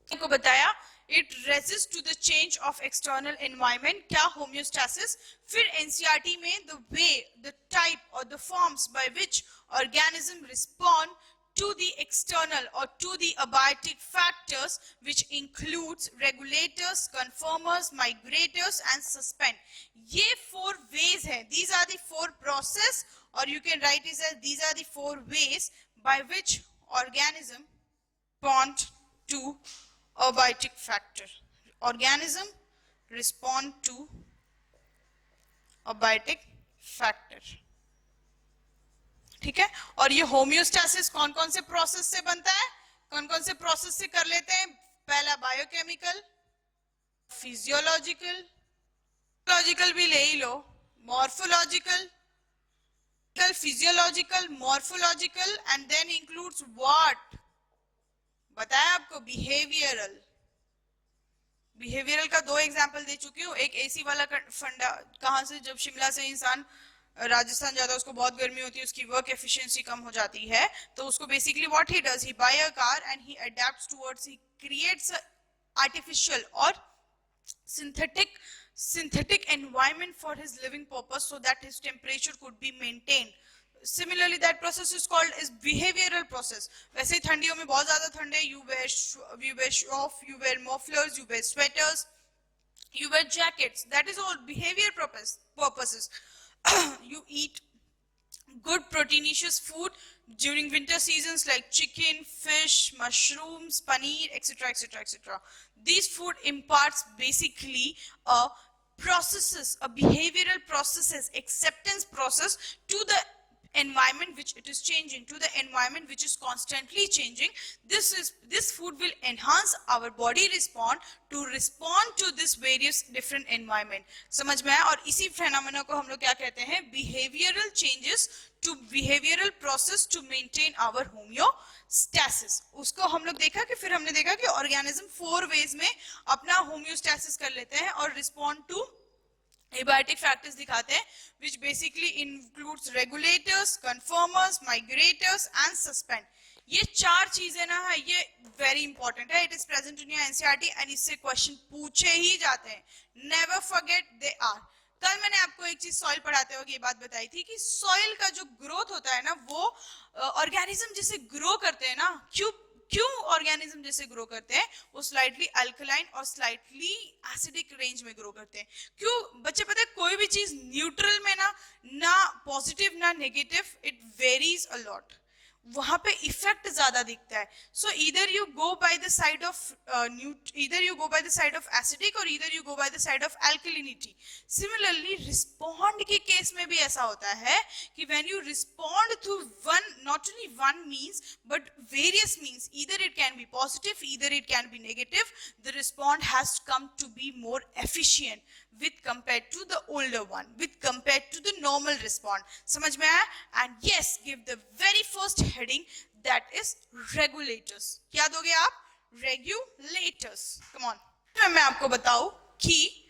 को बताया it resists to the change of external environment. क्या? homeostasis. फिर NCERT में the way, the type or the forms by which organism respond to the external or to the abiotic factors, which includes regulators, conformers, migrators and suspend. ये 4 ways है. These are the 4 process, or you can write it as these are the 4 ways by which organism respond to abiotic factor. Organism respond to abiotic factor. ठीक है? और ये homeostasis कौन कौन से process से बनता है? कौन कौन से प्रोसेस से कर लेते हैं? पहला बायोकेमिकल, फिजियोलॉजिकल, लॉजिकल भी ले ही लो, morphological, physiological, morphological, and then includes what? बताया आपको? बिहेवियरल. बिहेवियरल का 2 एग्जांपल दे चुकी हूँ. एक एसी वाला फंडा, कहां से? जब शिमला से इंसान राजस्थान जाता है, उसको बहुत गर्मी होती है, उसकी वर्क एफिशिएंसी कम हो जाती है, तो उसको basically what he does, he buy a car and he adapts towards, he creates artificial और synthetic environment for his living purpose so that his temperature could be maintained. Similarly, that process is called is behavioral process. वैसे ही ठंडियों में बहुत ज्यादा ठंड है, you wear shorts, you wear mufflers, you wear sweaters, you wear jackets. That is all behavior purposes. You eat good proteinaceous food during winter seasons like chicken, fish, mushrooms, paneer, etc., etc., etc. These food imparts basically a behavioral processes, acceptance process to the environment which it is changing, to the environment which is constantly changing. This food will enhance our body respond to this various different environment. समझ में आया? और इसी phenomena को हम लोग क्या कहते हैं? behavioral changes to behavioral process to maintain our homeostasis. उसको हम लोग देखा कि फिर हमने देखा कि organism 4 ways में अपना homeostasis कर लेते हैं और respond to abiotic factors दिखाते हैं, which basically includes regulators, conformers, migrators and suspend. ये 4 चीजें ना है, ये very important है. It is present in your NCERT and इससे question पूछे ही जाते हैं. Never forget they are. कल मैंने आपको एक चीज सॉइल पढ़ाते हुए ये बात बताई थी कि सॉइल का जो ग्रोथ होता है ना, वो ऑर्गेनिज्म जैसे ग्रो करते हैं ना, क्यों ऑर्गेनिज्म जैसे ग्रो करते हैं? वो स्लाइटली अल्कलाइन और स्लाइटली एसिडिक रेंज में ग्रो करते हैं. क्यों बच्चे? पता है, कोई भी चीज न्यूट्रल में ना पॉजिटिव ना negative, it varies a lot. वहां पे इफेक्ट ज्यादा दिखता है. So either you go by the side of acidic और either you go by the side of alkalinity. Similarly respond के केस में भी ऐसा होता है कि when you respond to one, not not only one means but various means. Either it can be positive, either it can be negative. The response has come to be more efficient with compared to the older one, with compared to the normal response. समझ में आया? And yes, give the very first heading, that is regulators. क्या दोगे आप? Regulators. Come on. मैं आपको बताऊं कि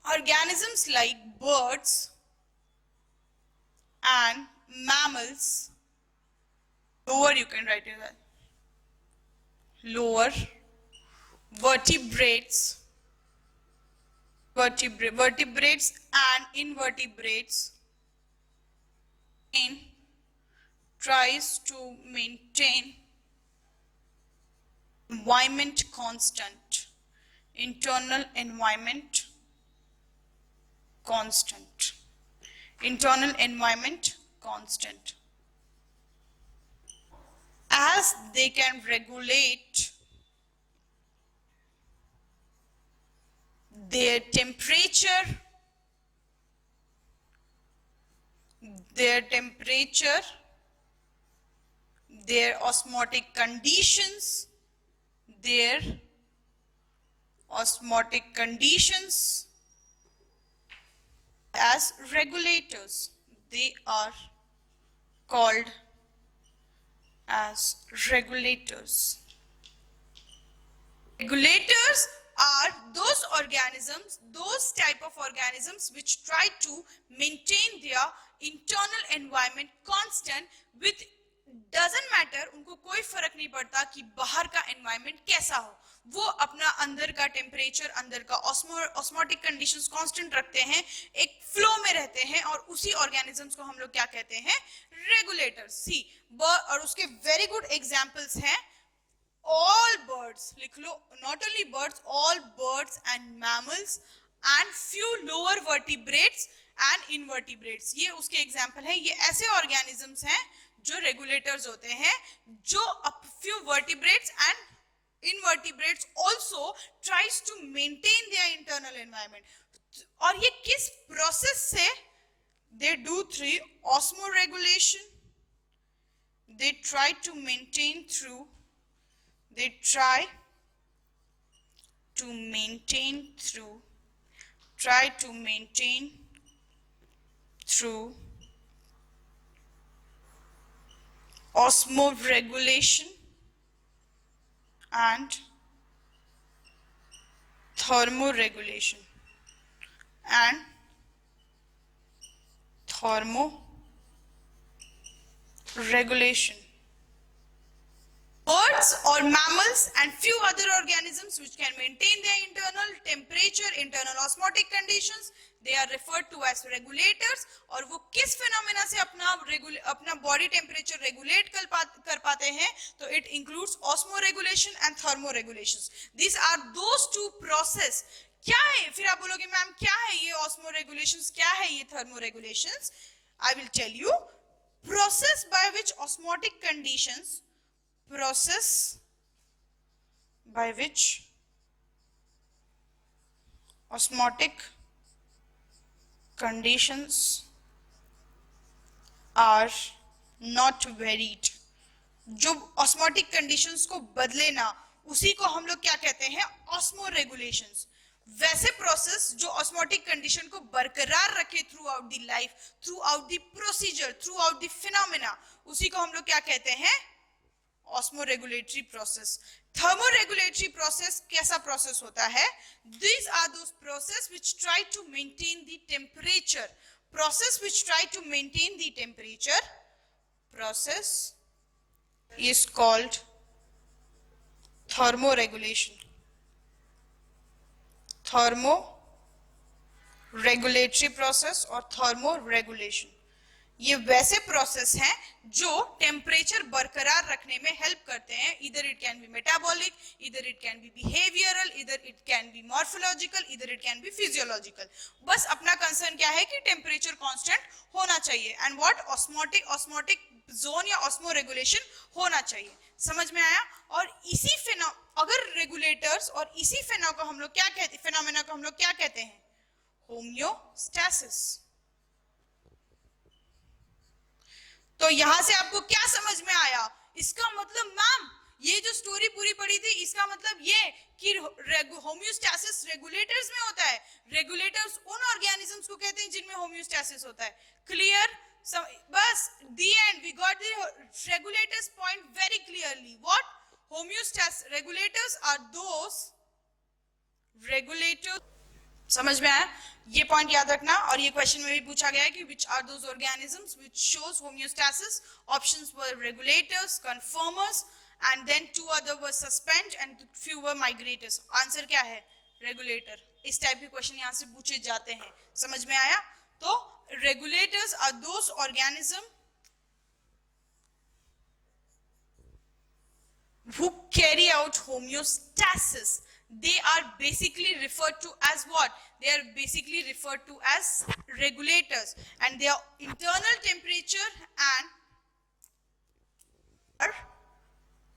organisms like birds and mammals, lower you can write it that, lower vertebrates and invertebrates in tries to maintain environment constant, internal environment constant, internal environment constant, as they can regulate their temperature, their osmotic conditions, as regulators. They are called as regulators. Regulators are those organisms, those type of organisms which try to maintain their internal environment constant with, doesn't matter, उनको कोई फर्क नहीं पड़ता कि बाहर का environment कैसा हो, वो अपना अंदर का टेम्परेचर, अंदर का ऑस्मोटिक कंडीशंस कांस्टेंट रखते हैं, एक फ्लो में रहते हैं, और उसी ऑर्गेनिजम्स को हम लोग क्या कहते हैं? रेगुलेटर्स. सी, और उसके वेरी गुड एग्जांपल्स हैं all birds, लिख लो, not only birds, all birds and mammals and few lower vertebrates and invertebrates. ये उसके एग्जाम्पल है. ये ऐसे ऑर्गेनिजम्स हैं जो रेगुलेटर्स होते हैं, जो few vertebrates and invertebrates also tries to maintain their internal environment. और ये किस प्रोसेस से? They do through osmoregulation. They try to maintain through osmoregulation and thermoregulation Birds or mammals and few other organisms which can maintain their internal temperature, internal osmotic conditions, they are referred to as regulators. और वो किस phenomena से अपना body temperature regulate कर पाते हैं? तो it includes osmoregulation and thermoregulations. These are those two process. क्या है? फिर आप बोलोगे मैम क्या है ये osmoregulations, क्या है ये thermoregulations? I will tell you. Process by which osmotic conditions are not varied. जो osmotic conditions को बदले ना, उसी को हम लोग क्या कहते हैं? osmoregulations. वैसे प्रोसेस जो ऑस्मोटिक कंडीशन को बरकरार रखे through out the life, through out the procedure, through out the phenomena, उसी को हम लोग क्या कहते हैं? ऑस्मोरेगुलेटरी प्रोसेस. थर्मोरेगुलेटरी प्रोसेस कैसा प्रोसेस होता है? These are those process which try to maintain the temperature. Process which try to maintain the temperature. Process is called thermoregulation. Thermoregulatory process और थर्मोरेगुलेशन, ये वैसे प्रोसेस हैं जो टेम्परेचर बरकरार रखने में हेल्प करते हैं. इधर इट कैन बी मेटाबॉलिक, इधर इट कैन बी बिहेवियरल, इधर इट कैन बी मॉर्फोलॉजिकल, इधर इट कैन बी फिजियोलॉजिकल. बस अपना कंसर्न क्या है कि टेम्परेचर कांस्टेंट होना चाहिए. And what? ऑस्मोटिक जोन या ऑस्मो रेगुलेशन होना चाहिए. समझ में आया? और इसी अगर रेगुलेटर्स और इसी फेनोमेना को हम लोग क्या कहते हैं? होम्योस्टैसिस. तो यहां से आपको क्या समझ में आया? इसका मतलब मैम ये जो स्टोरी पूरी पढ़ी थी इसका मतलब ये कि होम्योस्टैसिस रेगुलेटर्स में होता है। रेगुलेटर्स उन ऑर्गेनिजम्स को कहते हैं जिनमें होम्योस्टैसिस होता है। क्लियर? बस the and we got the regulators point very clearly. What? Homeostasis regulators are those regulators. समझ में आया? ये पॉइंट याद रखना। और ये क्वेश्चन में भी पूछा गया है कि which are those organisms which shows homeostasis? Options were regulators, conformers, and then 2 other were suspend and few were migrators. Answer क्या है? रेगुलेटर। इस टाइप के क्वेश्चन यहाँ से पूछे जाते हैं। समझ में आया? तो regulators are those organism who carry out homeostasis. They are basically referred to as what? They are basically referred to as regulators, and their internal temperature and are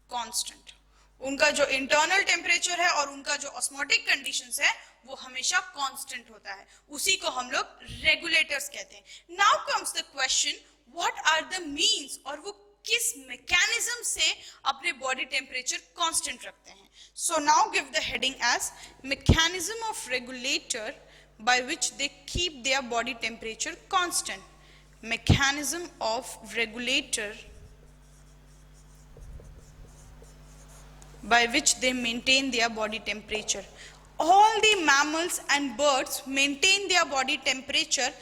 constant. उनका जो इंटरनल टेम्परेचर है और उनका जो osmotic conditions है वो हमेशा constant होता है, उसी को हम लोग रेगुलेटर्स कहते हैं। Now comes the question, what are the means, और वो किस मैकेनिज्म से अपने बॉडी टेम्परेचर कांस्टेंट रखते हैं। So now give the heading as mechanism of regulator by which they keep their body temperature constant. Mechanism of regulator by which they maintain their body temperature. All the mammals and birds maintain their body temperature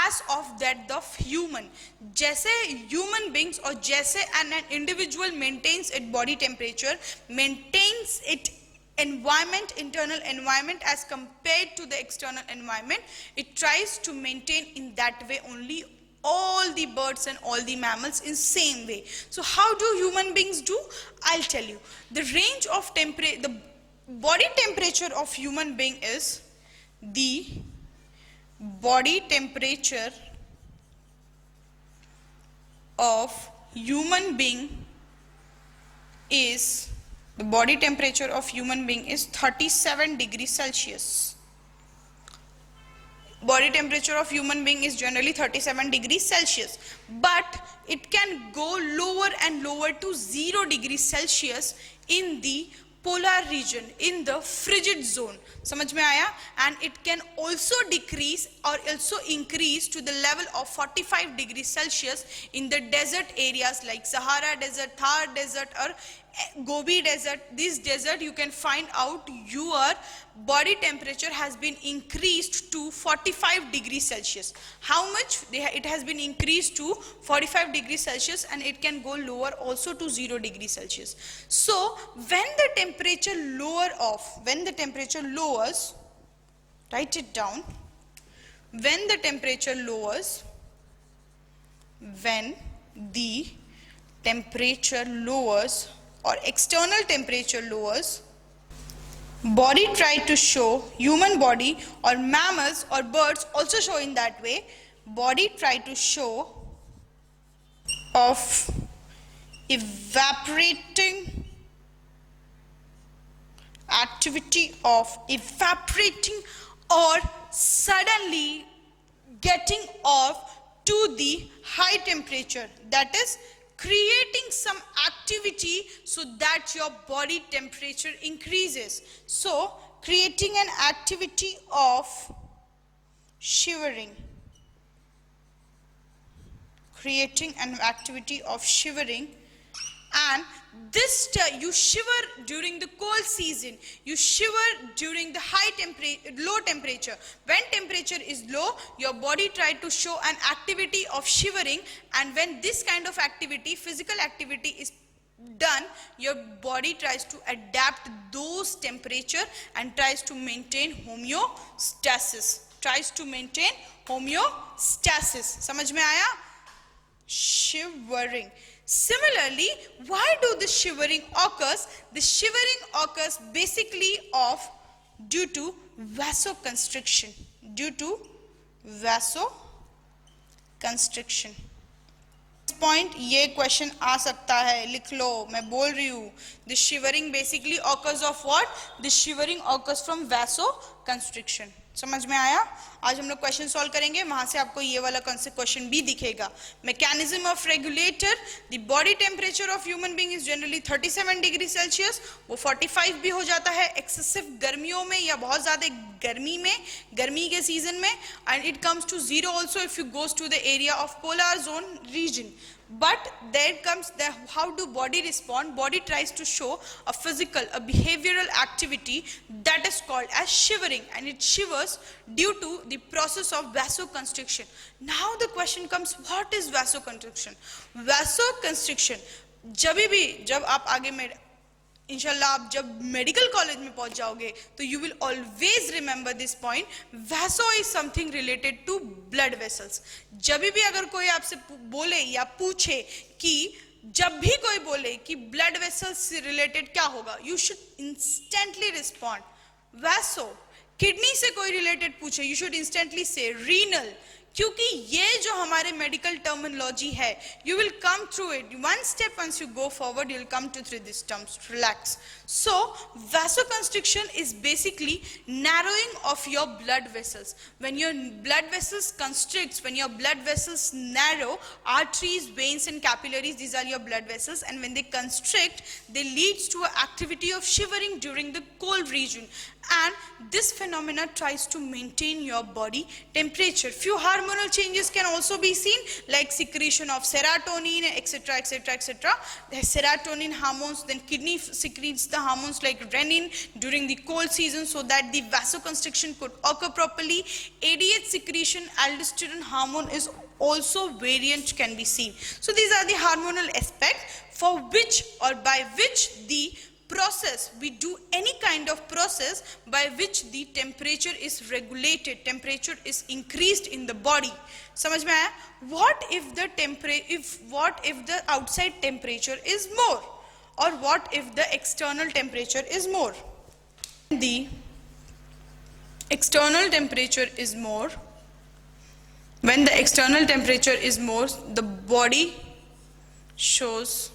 as of that of human. जैसे human beings और जैसे an individual maintains its body temperature, maintains its environment, internal environment as compared to the external environment, it tries to maintain in that way only all the birds and all the mammals in same way. So how do human beings do? I'll tell you. The range of temperature, the body temperature of human being is the body temperature of human being is the body temperature of human being is 37 degrees Celsius. Body temperature of human being is generally 37 degrees Celsius, but it can go lower and lower to 0 degrees Celsius in the polar region, in the frigid zone. समझ में आया? And it can also decrease or also increase to the level of 45 degrees Celsius in the desert areas like Sahara Desert, Thar Desert or Gobi Desert. This desert you can find out your body temperature has been increased to 45 degrees Celsius. How much? It has been increased to 45 degrees Celsius, and it can go lower also to 0 degrees Celsius. So when the temperature when the temperature lowers, write it down, when the temperature lowers, when the temperature lowers or external temperature lowers, body try to show, human body or mammals or birds also show in that way, body try to show of evaporating activity of evaporating or suddenly getting off to the high temperature, that is creating some activity so that your body temperature increases. So creating an activity of shivering, creating an activity of shivering, and this you shiver during the cold season, you shiver during the low temperature. When temperature is low, your body try to show an activity of shivering, and when this kind of activity, physical activity is done, your body tries to adapt those temperature and tries to maintain homeostasis, समझ में आया? Shivering. Similarly, why do the shivering occurs? The shivering occurs basically due to vasoconstriction. This point ये question आ सकता है, लिख लो, मैं बोल रही हूँ. The shivering basically occurs of what? The shivering occurs from vasoconstriction. समझ में आया? आज हम लोग क्वेश्चन सॉल्व करेंगे, वहां से आपको ये वाला कॉन्सेप्ट क्वेश्चन भी दिखेगा। Mechanism of regulator, the body temperature of human being is generally 37 degree Celsius, वो 45 भी हो जाता है एक्सेसिव गर्मियों में या बहुत ज्यादा गर्मी में, गर्मी के सीजन में, and it comes to 0 also if you goes to the area of polar zone region. But there comes the how do body respond? Body tries to show a physical, a behavioral activity that is called as shivering, and it shivers due to the process of vasoconstriction. Now the question comes, what is vasoconstriction? Vasoconstriction, जब आप आगे में इंशाल्लाह आप जब medical college में पहुंच जाओगे तो you will always remember this point, vaso is something related to blood vessels. जब भी अगर कोई आपसे बोले या पूछे कि जब भी कोई बोले कि ब्लड वेसल्स से रिलेटेड क्या होगा, you should instantly respond vaso. Kidney से कोई रिलेटेड पूछे, you should instantly say renal, क्योंकि ये जो हमारे मेडिकल टर्मिनोलॉजी है, you will come through it one step. Once you go forward you will come to through this terms. Relax. So vasoconstriction is basically narrowing of your blood vessels. When your blood vessels constricts, when your blood vessels narrow, arteries, veins and capillaries, these are your blood vessels, and when they constrict, they leads to an activity of shivering during the cold region, and this phenomena tries to maintain your body temperature. Few hormonal changes can also be seen, like secretion of serotonin, etc, etc, etc. The serotonin hormones, then kidney secretes the hormones like renin during the cold season so that the vasoconstriction could occur properly. ADH secretion, aldosterone hormone is also variant can be seen. So these are the hormonal aspect for which or by which the process, we do any kind of process by which the temperature is regulated, temperature is increased in the body. समझ में आया? What if the outside temperature is more, or what if the external temperature is more? The external temperature is more. When the external temperature is more, the body shows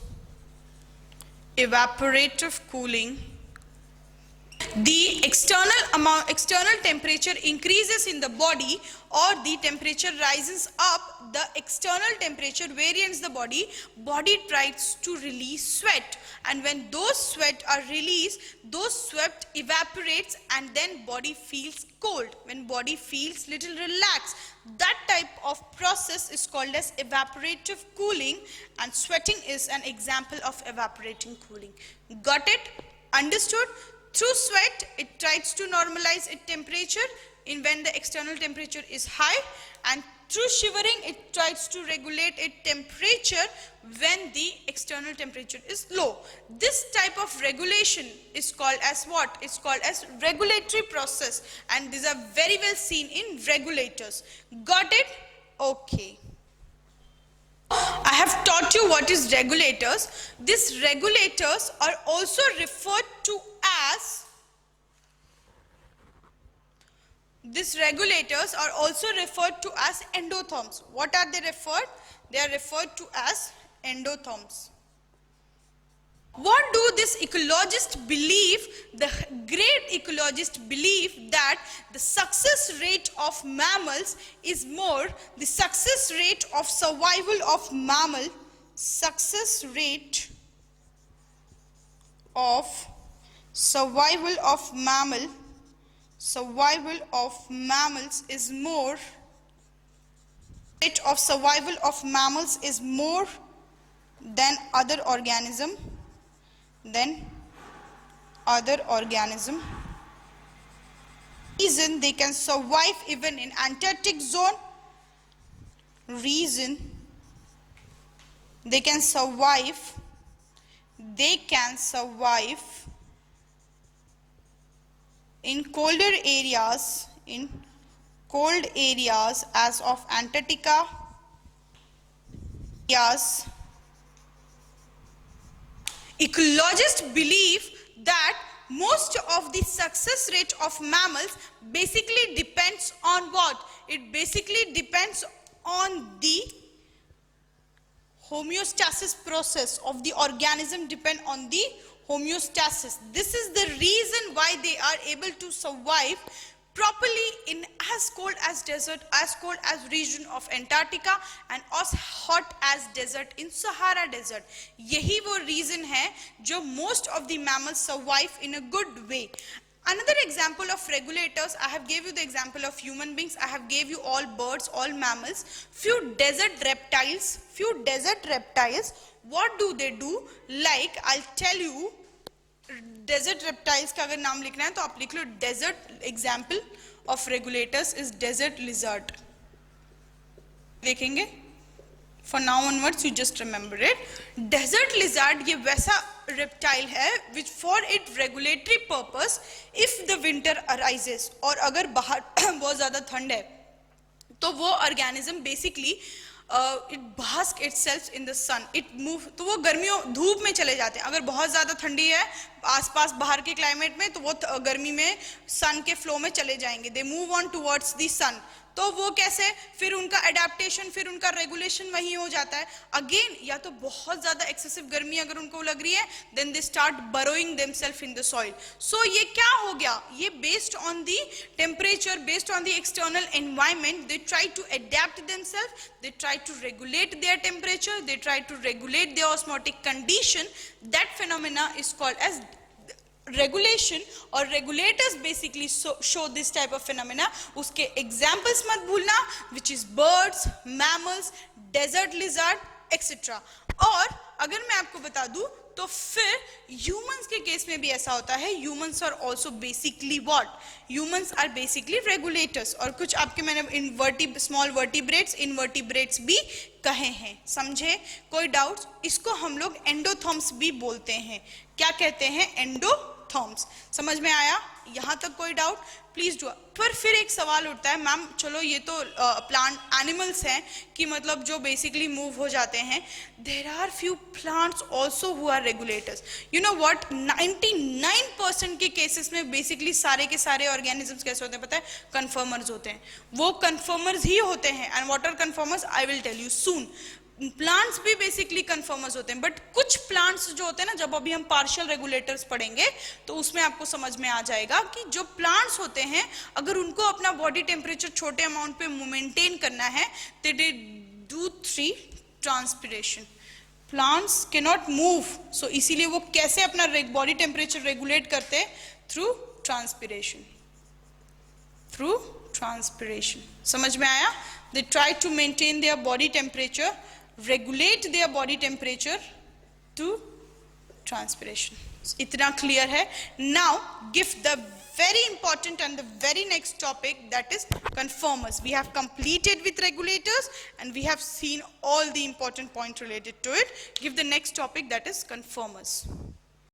evaporative cooling. The external temperature increases in the body, or the temperature rises up, the external temperature variants the body tries to release sweat, and when those sweat are released, those sweat evaporates and then body feels cold. When body feels little relaxed, that type of process is called as evaporative cooling, and sweating is an example of evaporating cooling. Got it? Understood? Through sweat, it tries to normalize its temperature in when the external temperature is high, and through shivering, it tries to regulate its temperature when the external temperature is low. This type of regulation is called as what? It's called as regulatory process, and these are very well seen in regulators. Got it? Okay. I have taught you what is regulators. These regulators are also referred to as endotherms. What are they referred? They are referred to as endotherms. What do this ecologist believe? The great ecologist believe that the success rate of mammals is more, the success rate of survival of mammals is more, rate of survival of mammals is more than other organism. Reason they can survive even in Antarctic zone. They can survive in colder areas, as of Antarctica. Ecologists believe that most of the success rate of mammals basically depends on what? It basically depends on the homeostasis process of the organism, depend on the homeostasis. This is the reason why they are able to survive properly in as cold as desert, as cold as region of Antarctica and as hot as desert in Sahara Desert. यही वो reason है जो most of the mammals survive in a good way. Another example of regulators, I have gave you the example of human beings, I have gave you all birds, all mammals, few desert reptiles, what do they do? Like I'll tell you, desert reptiles का अगर नाम लिखना है तो आप लिख लो, desert example of regulators is desert lizard. देखेंगे for now onwards, you just remember it. Desert lizard ये वैसा रेप्टाइल है which for it regulatory purpose if the winter arises, और अगर बाहर बहुत ज्यादा ठंड है तो वो organism basically it bask itself in the sun, it move, तो वो गर्मियों धूप में चले जाते हैं. अगर बहुत ज़्यादा ठंडी है आसपास बाहर के क्लाइमेट में तो वो गर्मी में सन के फ्लो में चले जाएंगे. They move on towards the sun. तो वो कैसे, फिर उनका अडेप्टेशन, फिर उनका रेगुलेशन वही हो जाता है. अगेन या तो बहुत ज़्यादा एक्सेसिव गर्मी अगर उनको लग रही है, then they start burrowing themselves in the soil. So ये क्या हो गया, ये based on the temperature, based on the external environment, they try to adapt themselves, they try to regulate their temperature, they try to regulate their osmotic condition. That phenomena is called as regulation, or regulators basically show this type of phenomena. उसके examples मत भूलना, which is birds, mammals, desert lizard, etc. और अगर मैं आपको बता दूं तो फिर ह्यूमंस के केस में भी ऐसा होता है. Humans are also basically what, humans are basically regulators. और कुछ आपके मैंने स्मॉल वर्टिब्रेट्स, इनवर्टिब्रेट्स भी कहे हैं, समझे? कोई डाउट्स? इसको हम लोग एंडोथर्म्स भी बोलते हैं. क्या कहते हैं? एंडोथर्म्स. समझ में आया? यहाँ तक कोई डाउट? Please do. पर फिर एक सवाल उठता है, मैम चलो ये तो प्लांट एनिमल्स हैं कि मतलब जो बेसिकली मूव हो जाते हैं. There are few plants also who are regulators. You know what, 99% के केसेस में बेसिकली सारे के सारे ऑर्गेनिजम्स कैसे होते हैं पता है? कन्फर्मर्स होते हैं. वो कन्फर्मर्स ही होते हैं. And what are conformers I will tell you soon. Plants भी बेसिकली कन्फर्मर्स होते हैं, बट कुछ प्लांट्स जो होते हैं ना, जब अभी हम पार्शियल रेगुलेटर्स पढ़ेंगे तो उसमें आपको समझ में आ जाएगा कि जो प्लांट्स होते हैं अगर उनको अपना बॉडी टेम्परेचर छोटे अमाउंट पे मेंटेन करना है तो they do 3 transpiration. Plants can not move, so इसीलिए वो कैसे अपना बॉडी टेम्परेचर रेगुलेट करते हैं? Through transpiration. Through transpiration. समझ में आया? They try to maintain their body temperature, regulate their body temperature to transpiration. इतना clear है? Now give the very important and the very next topic, that is conformers. We have completed with regulators and we have seen all the important points related to it. Give the next topic, that is conformers.